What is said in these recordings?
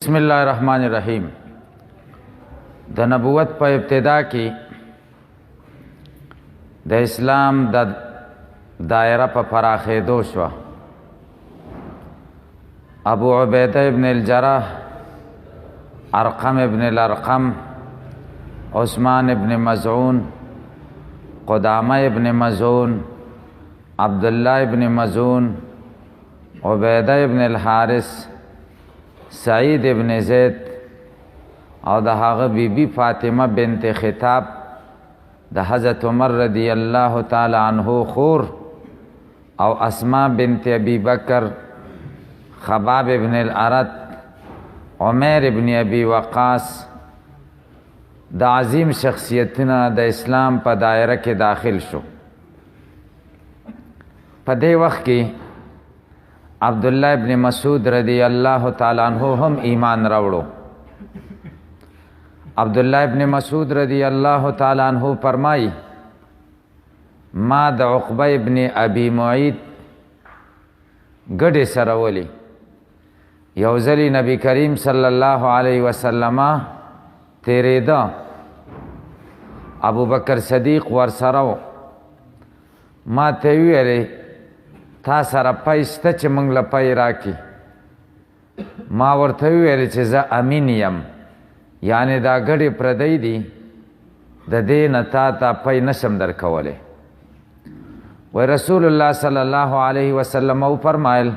بسم الله الرحمن الرحیم. د نبوت په ابتدا کې د اسلام د دایره په پراخېدو شو. ابو عبیده ابن الجراح، ارقم ابن الارقم، عثمان ابن مزعون، قدامه ابن مزعون، عبدالله ابن مزعون، عبیده ابن الحارث، سعید ابن زید او د هغه بیبي فاطمه بنت خطاب د حضرت عمر رضی الله تعالی عنه خور او اسماء بنت ابي بکر، خباب ابن الارت، عمر ابن ابي وقاص د عظیم شخصیتونه د اسلام په دایره کې داخل شو. په دې وخت کې عبدالله ابن مسعود رضی الله تعالی عنہ هم ایمان راوړو. عبدالله ابن مسعود رضی الله تعالی عنہ فرمای ما د عقبه ابن ابي معيط ګډه سره ولي یو ځلی نبی کریم صلی الله علیه وسلم تیرېدا، ابو بکر صدیق ورسره ما ته ویلې تا سره پیسته چې موږ له پی راکړي. ما ورته وویل چې زه امین یم، یعنې دا ګډې پردی دي، د دې نه تا ته پی نشم درکولی. وی رسول الله صلی الله علیه وسلم وفرمایل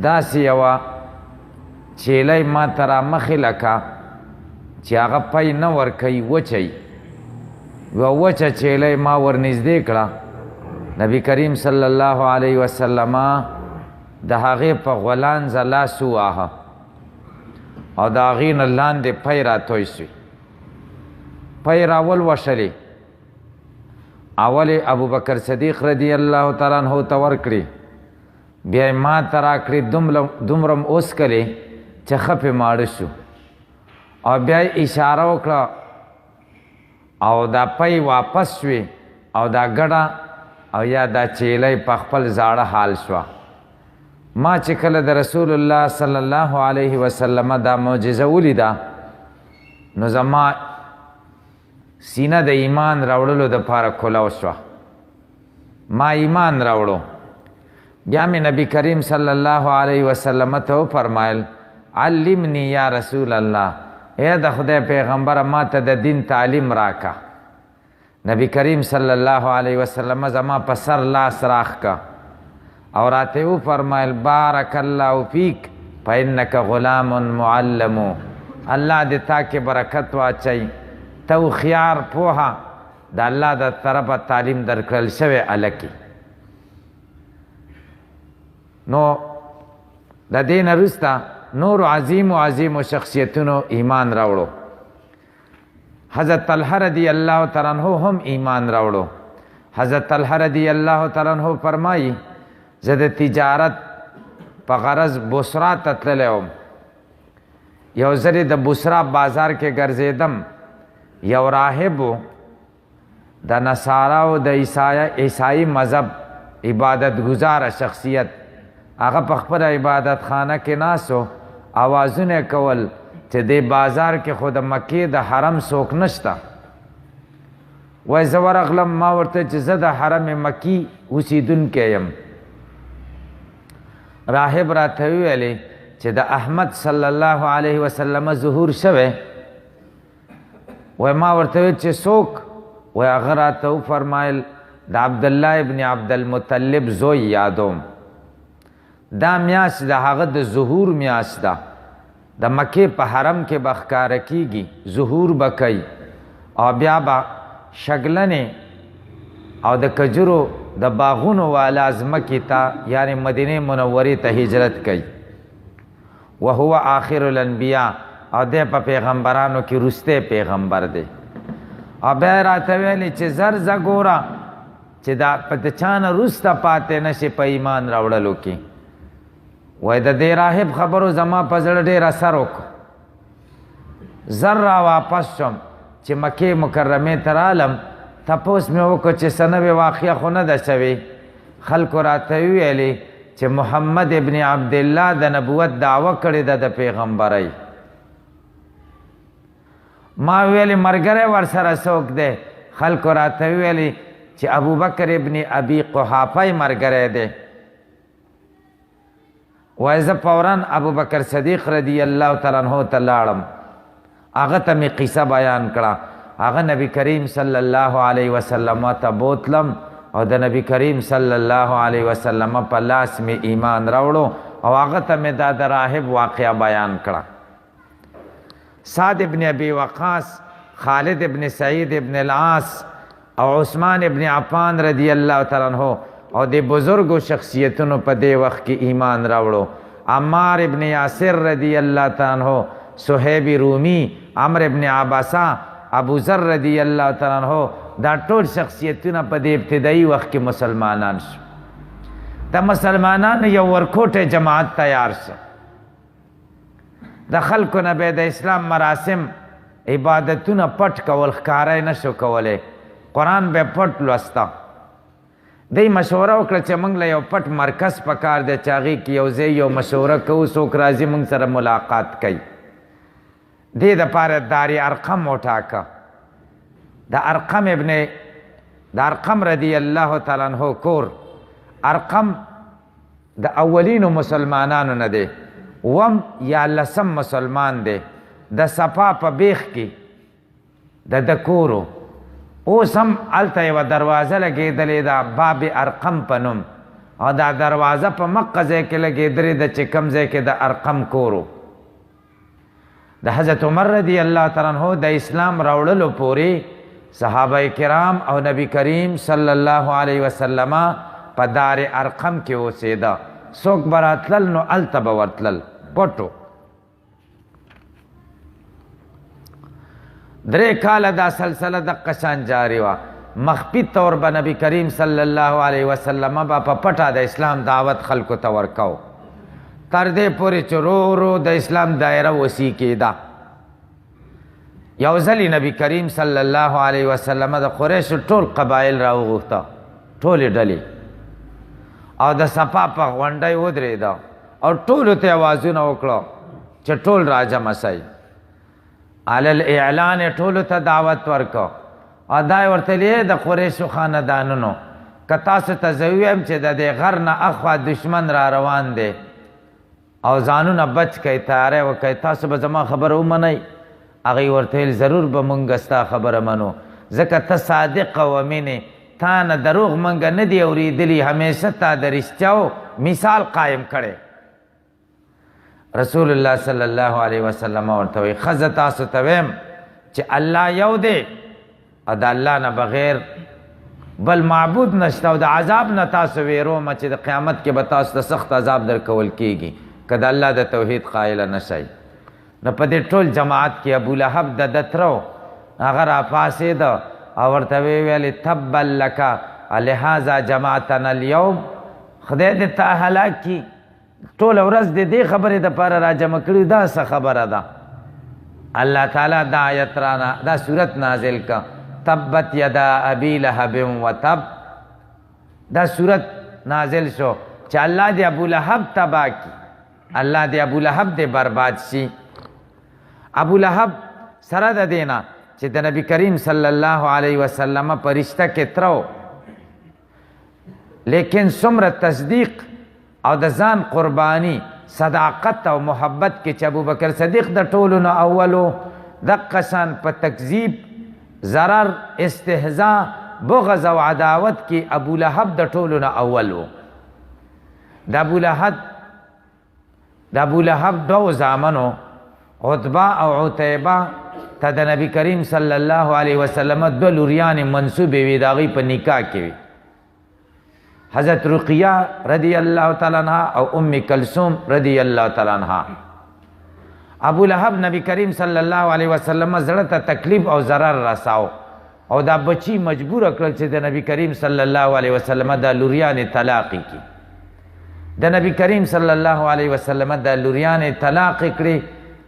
داسې یوه چیلی ما ته رامخې لکه چې هغه پی نه ورکوي، وچی یوه وچه چیلی ما ورنږدې کړه. نبی کریم صلی الله علیه وسلم د هغې په غولانځه لاس وواهه او د هغې نه لاندې پی راتوی سوی. پی راولوشلې، اول یې ابوبکر صدیق رضی الله تعالی عنہ ته ورکړې، بیا یې ما ته راکړې، دومره م اوسکلې چې ښه پې ماړه شو، او بیا یې اشاره وکړه او دا پی واپس شوې او دا ګډه او یا دا چیلی په خپل زاړه حال شوه. ما چې کله د رسول الله صلی الله علیه وسلم دا معجزه ولیده نو زما سینه د ایمان راوړلو دپاره کلو شوه. ما ایمان راوړو. بیا مې نبی کریم صلی الله علیه وسلم ته وفرمایل علمنی یا رسول الله، ای د خدای پیغمبره ما ته د دین تعلیم راکه. نبی کریم صلی الله علیه وسلم زما په سر لاس راخ کا او راته وفرمایل بارک الله فیک فانک غلام معلم، الله دې تا کې برکت واچوي، ته هوښیار پوهه د الله د طرفه تعلیم درکړل شوی هلکې. نو د دې نه وروسته نورو عظیمو شخصیتونو ایمان راوړو. حضرت طلحه رضی الله تعالی عنہ هم ایمان راوړو. حضرت طلحه رضی الله تعالی عنہ فرمایي زه د تجارت په غرض بصرا ته تللی وم. یو ځلې د بصرا بازار کې ګرځېدم، یو راهب و د نصاراو د عیسائی مذهب عبادت گزاره شخصیت، هغه په خپله عبادت خانه کې ناست و، اوازونه کول چې دې بازار کې خو د مکې د حرم څوک نشته. وایي زه ورغلم، ما ورته چې زه د حرم مکې اوسېدونکی یم. راهب راته وویلې چې د احمد صلی الله علیه وسلم ظهور شوی. وایي ما ورته وویل چې څوک؟ وایي هغه راته وفرمایل د عبدالله ابن عبدالمطلب زوی یادوم. دا میاشت د هغه د ظهور میاشت ده، د مکې په حرم کې به ښکاره کیږي، ظهور به کوي او بیا به شګلنې او د کجورو د باغونو والا ځمکې ته یعنې مدینې منورې ته هجرت کوي. وهو آخر الانبیاء، او دی په پیغمبرانو کې وروستی پیغمبر دی. او بیا یې راته ویلې چې زر زه ګوره چې دا په د چا نه وروسته پاتې نشي په ایمان راوړلو کې. وای د دې راهب خبرو زما په زړه ډېر اثر وکړو. زر را واپس شم چې مکې مکرمې ته رالم، تپوس مې وکړو چې څه نوې واقعه خو نه ده شوې. خلکو راته وویلې چې محمد ابن عبدالله د نبوت دعوه کړې ده د پیغمبرۍ. ما ویلې ملګری ورسره څوک دی؟ خلکو راته ویلې چې ابوبکر ابن ابي قحافه یې ملګری دی. وایي زه فورا ابوبکر صدیق رضی الله تعالی عنه ته لاړم، هغه ته مې قصه بیان کړه. هغه نبی کریم صلی الله علیه وسلم ته بوتلم او د نبی کریم صلی الله علیه وسلم په لاس مې ایمان راوړو او هغه ته مې دا د راهب واقعه بیان کړه. سعد ابن ابي وقاص، خالد ابن سعید ابن العاص او عثمان ابن عفان رضی الله تعالی عنہ او د بزرګو شخصیتونو په دې وخت کې ایمان راوړو. عمار ابن یاسر رضی الله تعالی عنہ، صہیب رومی، عمرو ابن عباسہ، ابو ذر رضی الله تعالی عنہ، دا ټول شخصیتونه په دې ابتدایي وخت کې مسلمانان شو. د مسلمانانو یو ورکوټه جماعت تیار شو. د خلکو نه به د اسلام مراسم عبادتونه پټ کول ښکاره نه شو کولی، قرآن به پټ لوسته. دی مشوره وکړه چې موږ له یو پټ مرکز پکار دی چې هغې کې یو ځای یو مشوره کوو، څوک راځي موږ سره ملاقات کوي. دې دپاره دار ارقم وټاکه. د ارقم رضی الله تعالی عنہ کور. ارقم د اولینو مسلمانانو نه دی، وم یا لسم مسلمان دی. د صفا په بیخ کې د کورو اوس هم هلته یوه دروازه لګېدلې ده باب ارقم په نوم، او دا دروازه په مقه ځای کې لګېدلې ده چې کوم ځای کې د ارقم کورو. د حضرت عمر رضی الله تعالی عنہ د اسلام راوړلو پورې صحابه کرام او نبی کریم صلی الله علیه وسلم په دار ارقم کې اوسېده. څوک به راتلل نو هلته به ورتلل پټو. 3 کاله دا سلسله دقه شان جاري وه. مخفي طور به نبی کریم صلی الله علیه وسلم به په پټه د اسلام دعوت خلکو ته ورکو، تر دې پورې چې ورو ورو د اسلام دایره وسیع کېده. یو ځلې نبی کریم صلی الله علیه وسلم د قریشو ټول قبایل راوغوښته، ټولې ډلې، او د صفا په غونډۍ ودرېده او ټولو ته اوازونه وکړه چې ټول راجمع شئ. علی الاعلان ټولو ته دعوت ورکړه او دا یې ورته ویلې د قریشو خاندانونو که تاسو ته زه ووایم چې د دې غر نه اخوا دشمن را روان دی او ځانونه بچ کئ، تیاری وکئ، تاسو به زما خبره ومنئ؟ هغوی ورته ویل ضرور به مونږ ستا خبره منو، ځکه ته صادق او امینې، تا نه دروغ مونږ نه دي اورېدلي، همیشه تا د رښتیاو مثال قایم کړی. رسول الله صلی الله علیه وسلم ورته وایي ښه زه تاسو ته ویم چې الله یو دی او د الله نه بغیر بل معبود نشته، او د عذاب نه تاسو ویرومه چې د قیامت کې به تاسو ته سخت عذاب درکول کیږي که د الله د توحید قایله نشئ. نو په دې ټول جماعت کې ابولهب د ده تره هغه راپاڅېده او ورته ویې ویلې تبا لکه لهذا جماعتنا اليوم، خدای دې تا هلاک کي، ټوله ورځ د دې خبرې دپاره راجمع کړي، دا څه خبره ده؟ الله تعالی دا آیت دا صورت نازل که تبت یدا ابي لهب وتب. دا صورت نازل شو چې الله دې ابولهب تباه کي، الله دې ابولهب دې برباد شي. ابولهب سره د دې نه چې د نبی کریم صلی الله علیه وسلم په رشته کې تره، لیکن څومره تصدیق او د ځان قربانی، صداقت او محبت کې چې ابوبکر صدیق د ټولو نه اولو، دقه شان په تکذیب، ضرر، استهزاء، بغض او عداوت کې ابولهب د ټولو نه اول و. د ابولهب دو زامنو، عتبه او عتیبه ته د نبی کریم صلی الله علیه وسلم دو لوریانې منصوبې وې د هغوی په نکاح کې وې، حضرت رقیه رضی الله تعالی عنها او ام کلثوم رضی الله تعالی عنها. ابولهب نبی کریم صلی الله علیه وسلم زړه ته تکلیف او ضرر رساو او دا بچی مجبور کړل چې د نبی کریم صلی الله علیه وسلم د لوریانې طلاق کړي. د نبی کریم صلی الله علیه وسلم د لوریانې طلاق کړي.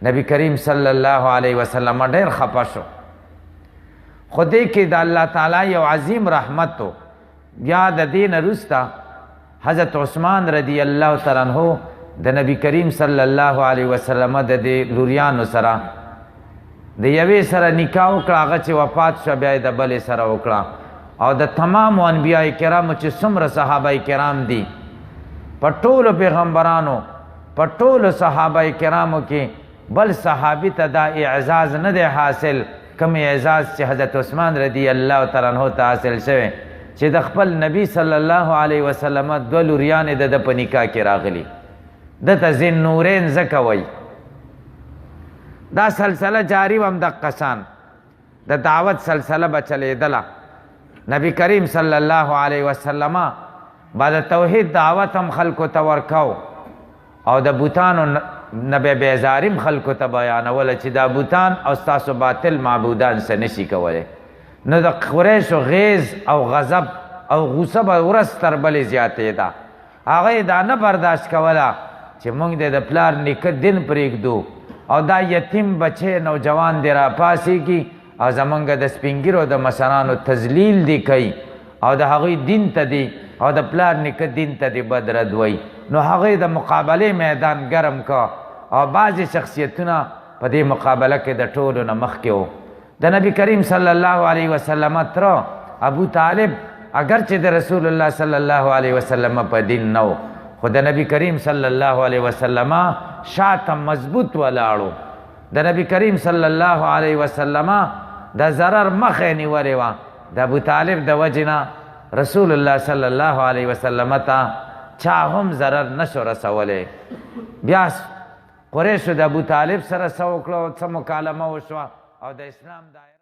نبی کریم صلی الله علیه وسلم ډېر خفه شو، خو دې کې د الله تعالی یو عظیم رحمت و. بیا د دې نه وروسته حضرت عثمان رضی الله تعالی عنہ د نبی کریم صلی الله علیه وسلم د دې لوریانو سره د یوې سره نکاح وکړه، هغه چې وفات شو بیا یې د بلې سره وکړه. او د تمامو انبیاء کرامو چې څومره صحابه کرام دي، په ټولو پیغمبرانو په ټولو صحابه کرامو کې بل صحابي ته دا اعزاز نه دی حاصل کوم اعزاز چې حضرت عثمان رضی الله تعالی عنہ ته حاصل شوی، چې د خپل نبی صلی الله علیه وسلم دوه لوریانې د په نکاح کې راغلي. دته ذی النورین ځکه وایي. دا سلسله جاری وم د قسان د دعوت سلسله به چلیدله. نبی کریم صلی الله علیه وسلم با د توحید دعوت هم خلکو ته ورکاو او د بوتانو نه به بیزاریم خلکو ته بیانوله چې دا بوتان او ستاسو باطل معبودان څه نشي کولی. نو د قریشو غیظ او غضب او غوسه به ورځ تر بلې زیاتېده. هغه یې دا نه برداشت کوله چې موږ د پلار نیکه دین پرېږدو او دا یتیم بچی نوجوان دی را پاسېږي او زمونږ د سپینګیرو د مشرانو تذلیل دی کوي او د هغوی دین ته دی او د پلار نیکه دین ته دی بد رد وایي. نو هغوی د مقابلې میدان ګرم کا او بعضې شخصیتونه په دې مقابله کې د ټولو نه مخکې و. د نبی کریم صلی الله علیه وسلم تره ابو طالب اگرچې د رسول الله صلی الله علیه وسلم په دین نه و، خو د نبی کریم صلی الله علیه وسلم شاته مضبوط ولاړو. د نبی کریم صلی الله علیه وسلم د ضرر مخې نیولې وه. د ابو طالب د وجې نه رسول الله صلی الله علیه وسلم ته چا هم ضرر نشو رسولی. بیا قریشو د ابو طالب سره څه وکړه، څه مکالمه وشوه او د اسلام دایره